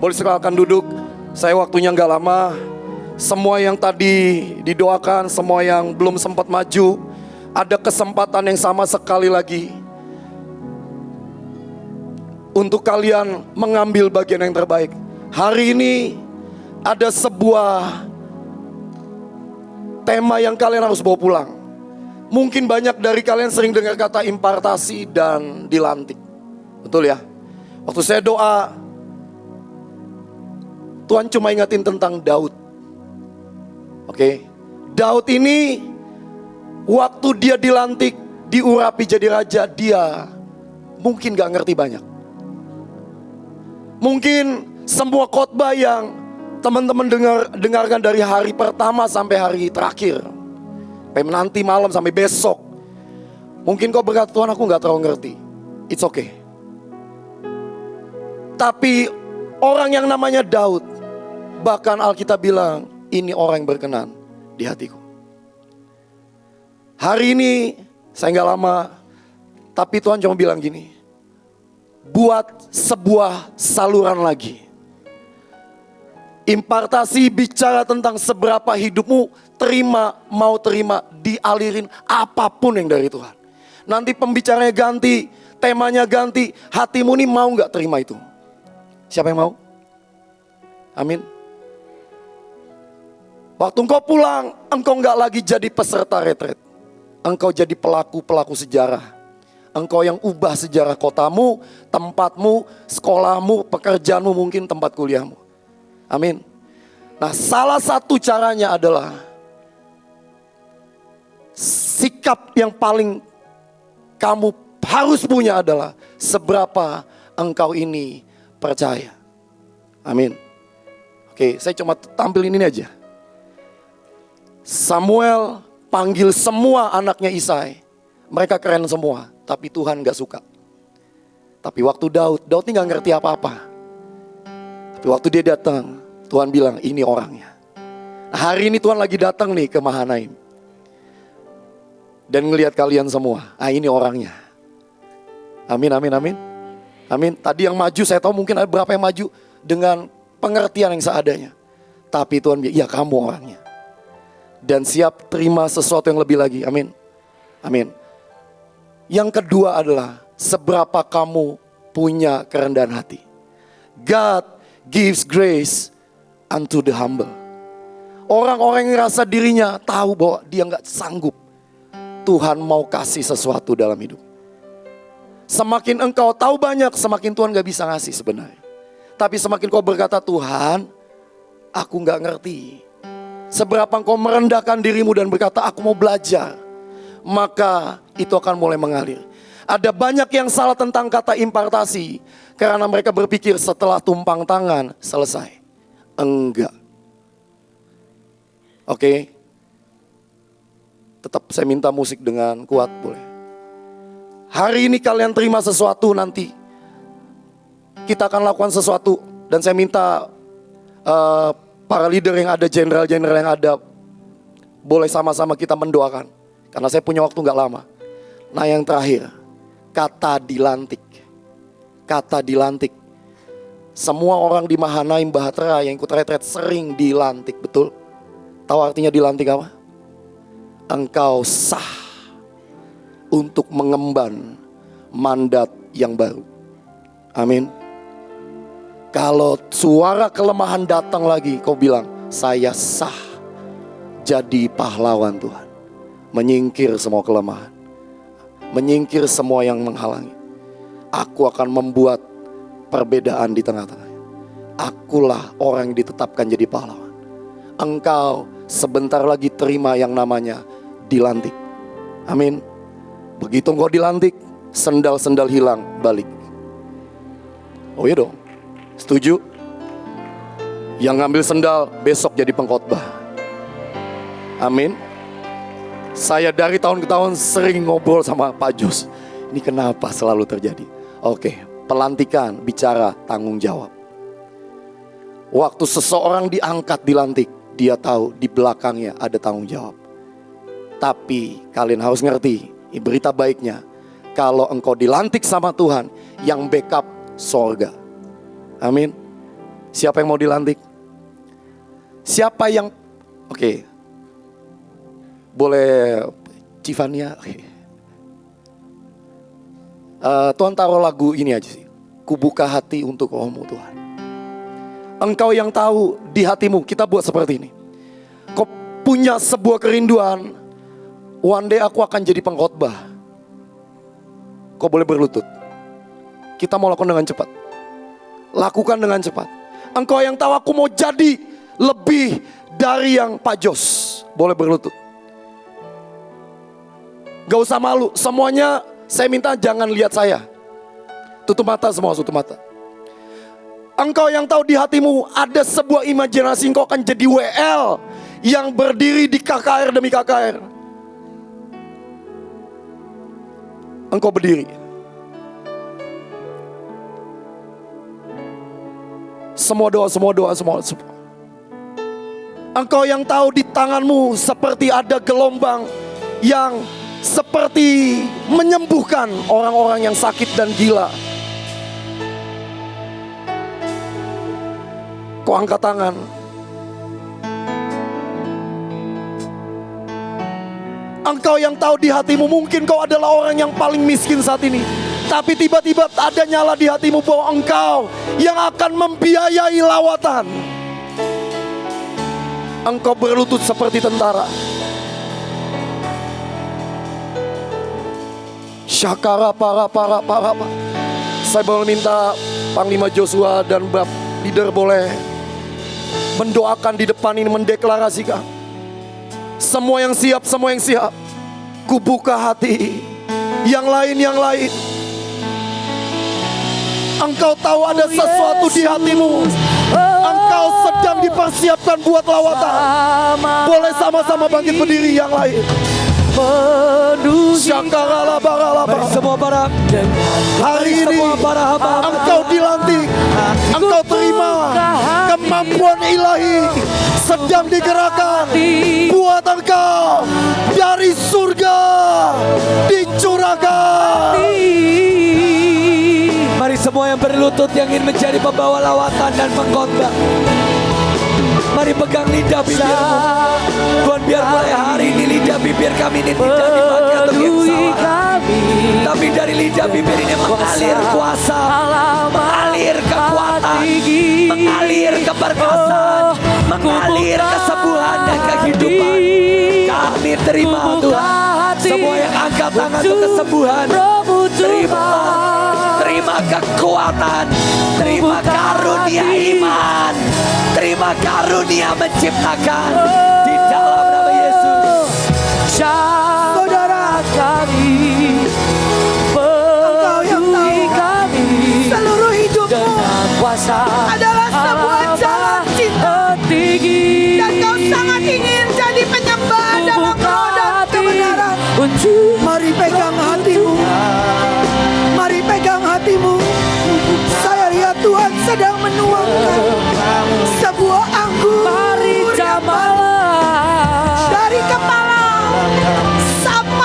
Boleh silakan duduk. Saya waktunya nggak lama. Semua yang tadi didoakan, semua yang belum sempat maju, ada kesempatan yang sama sekali lagi untuk kalian mengambil bagian yang terbaik. Hari ini ada sebuah tema yang kalian harus bawa pulang. Mungkin banyak dari kalian sering dengar kata impartasi dan dilantik. Betul ya? Waktu saya doa, Tuhan cuma ingatin tentang Daud. Oke, Daud ini waktu dia dilantik, diurapi jadi raja, dia mungkin gak ngerti banyak. Mungkin semua khotbah yang teman-teman dengarkan dari hari pertama sampai hari terakhir, sampai nanti malam sampai besok, mungkin kau berkata, Tuhan aku gak terlalu ngerti. It's okay. Tapi orang yang namanya Daud, bahkan Alkitab bilang, ini orang yang berkenan di hatiku. Hari ini saya gak lama, tapi Tuhan cuma bilang gini, buat sebuah saluran lagi. Impartasi bicara tentang seberapa hidupmu mau terima, dialirin apapun yang dari Tuhan. Nanti pembicaranya ganti, temanya ganti, hatimu nih mau gak terima itu? Siapa yang mau? Amin. Waktu engkau pulang, engkau gak lagi jadi peserta retret. Engkau jadi pelaku sejarah. Engkau yang ubah sejarah kotamu, tempatmu, sekolahmu, pekerjaanmu, mungkin tempat kuliahmu. Amin. Nah, salah satu caranya adalah sikap yang paling kamu harus punya adalah seberapa engkau ini percaya. Amin. Oke, saya cuma tampilin ini aja. Samuel panggil semua anaknya Isai. Mereka keren semua, tapi Tuhan gak suka. Tapi waktu Daud ini gak ngerti apa-apa. Tapi waktu dia datang, Tuhan bilang ini orangnya. Nah, hari ini Tuhan lagi datang nih ke Mahanaim. Dan ngelihat kalian semua, ini orangnya. Amin, amin, amin. Amin. Tadi yang maju saya tahu mungkin ada berapa yang maju dengan pengertian yang seadanya. Tapi Tuhan bilang, ya kamu orangnya. Dan siap terima sesuatu yang lebih lagi. Amin. Amin. Yang kedua adalah seberapa kamu punya kerendahan hati. God gives grace unto the humble. Orang-orang yang rasa dirinya tahu bahwa dia gak sanggup, Tuhan mau kasih sesuatu dalam hidup. Semakin engkau tahu banyak, semakin Tuhan gak bisa ngasih sebenarnya. Tapi semakin kau berkata, Tuhan aku gak ngerti, seberapa engkau merendahkan dirimu dan berkata aku mau belajar, maka itu akan mulai mengalir. Ada banyak yang salah tentang kata impartasi karena mereka berpikir setelah tumpang tangan selesai. Enggak. Oke. Tetap saya minta musik dengan kuat boleh. Hari ini kalian terima sesuatu, nanti kita akan lakukan sesuatu. Dan saya minta para leader yang ada, jenderal-jenderal yang ada, boleh sama-sama kita mendoakan. Karena saya punya waktu gak lama. Nah yang terakhir, kata dilantik. Kata dilantik. Semua orang di Mahanaim Bahtera yang ikut retret sering dilantik, betul? Tahu artinya dilantik apa? Engkau sah untuk mengemban mandat yang baru. Amin. Kalau suara kelemahan datang lagi, kau bilang, saya sah jadi pahlawan Tuhan. Menyingkir semua kelemahan, menyingkir semua yang menghalangi. Aku akan membuat perbedaan di tengah-tengah. Akulah orang yang ditetapkan jadi pahlawan. Engkau sebentar lagi terima yang namanya dilantik. Amin. Begitu engkau dilantik, sendal-sendal hilang, balik. Oh iya dong. Setuju? Yang ngambil sendal besok jadi pengkhotbah. Amin. Saya dari tahun ke tahun sering ngobrol sama Pak Jos. Ini kenapa selalu terjadi? Oke, pelantikan bicara tanggung jawab. Waktu seseorang diangkat, dilantik, dia tahu di belakangnya ada tanggung jawab. Tapi kalian harus ngerti, berita baiknya, kalau engkau dilantik sama Tuhan, yang backup sorga. Amin. Siapa yang mau dilantik? Siapa yang Oke. Boleh Civania. Tuhan taruh lagu ini aja sih. Kubuka hati untuk Roh-Mu Tuhan. Engkau yang tahu di hatimu. Kita buat seperti ini. Kau punya sebuah kerinduan. One day aku akan jadi pengkhotbah. Kau boleh berlutut. Kita mau lakukan dengan cepat. Lakukan dengan cepat. Engkau yang tahu aku mau jadi lebih dari yang Pak Jos. Boleh berlutut. Gak usah malu. Semuanya saya minta jangan lihat saya. Tutup mata semua, tutup mata. Engkau yang tahu di hatimu ada sebuah imajinasi engkau akan jadi WL yang berdiri di KKR demi KKR. Engkau berdiri. Semua doa. Engkau yang tahu di tanganmu seperti ada gelombang yang seperti menyembuhkan orang-orang yang sakit dan gila. Kau angkat tangan. Engkau yang tahu di hatimu mungkin kau adalah orang yang paling miskin saat ini. Tapi tiba-tiba ada nyala di hatimu bahwa engkau yang akan membiayai lawatan. Engkau berlutut seperti tentara. Syakara para. Saya boleh minta Panglima Joshua dan Bab Leader boleh mendoakan di depan ini, mendeklarasikan. Semua yang siap. Kubuka hati. Yang lain. Engkau tahu ada sesuatu di hatimu. Engkau sedang dipersiapkan buat lawatan. Boleh sama-sama bangkit berdiri yang lain. Mari semua para hari ini engkau dilantik. Engkau terima kemampuan ilahi sedang digerakkan buat engkau dari surga dicurahkan. Mari semua yang berlutut yang ingin menjadi pembawa lawatan dan pengkhotbah, mari pegang lidah bibirmu. Tuhan, biar mulai hari ini lidah bibir kami ini tidak dipakai untuk yang salah, tapi dari lidah bibir ini mengalir kuasa, mengalir kekuatan, mengalir keberkatan, mengalir kesembuhan dan kehidupan. Kami terima Tuhan. Semua yang angkat tangan untuk kesembuhan, terima kekuatan, terima karunia iman, terima karunia menciptakan di dalam nama Yesus. Saudara kami, peduli kami, seluruh hidupmu dengan kuasa adalah sebuah jalan cinta tinggi, dan kau sangat ingin jadi penyembah dalam roh dan kebenaran. Mari pegang hatimu, mari pegang hatimu. Saya lihat Tuhan sedang menuangkan sebuah anggur Dari kepala sampai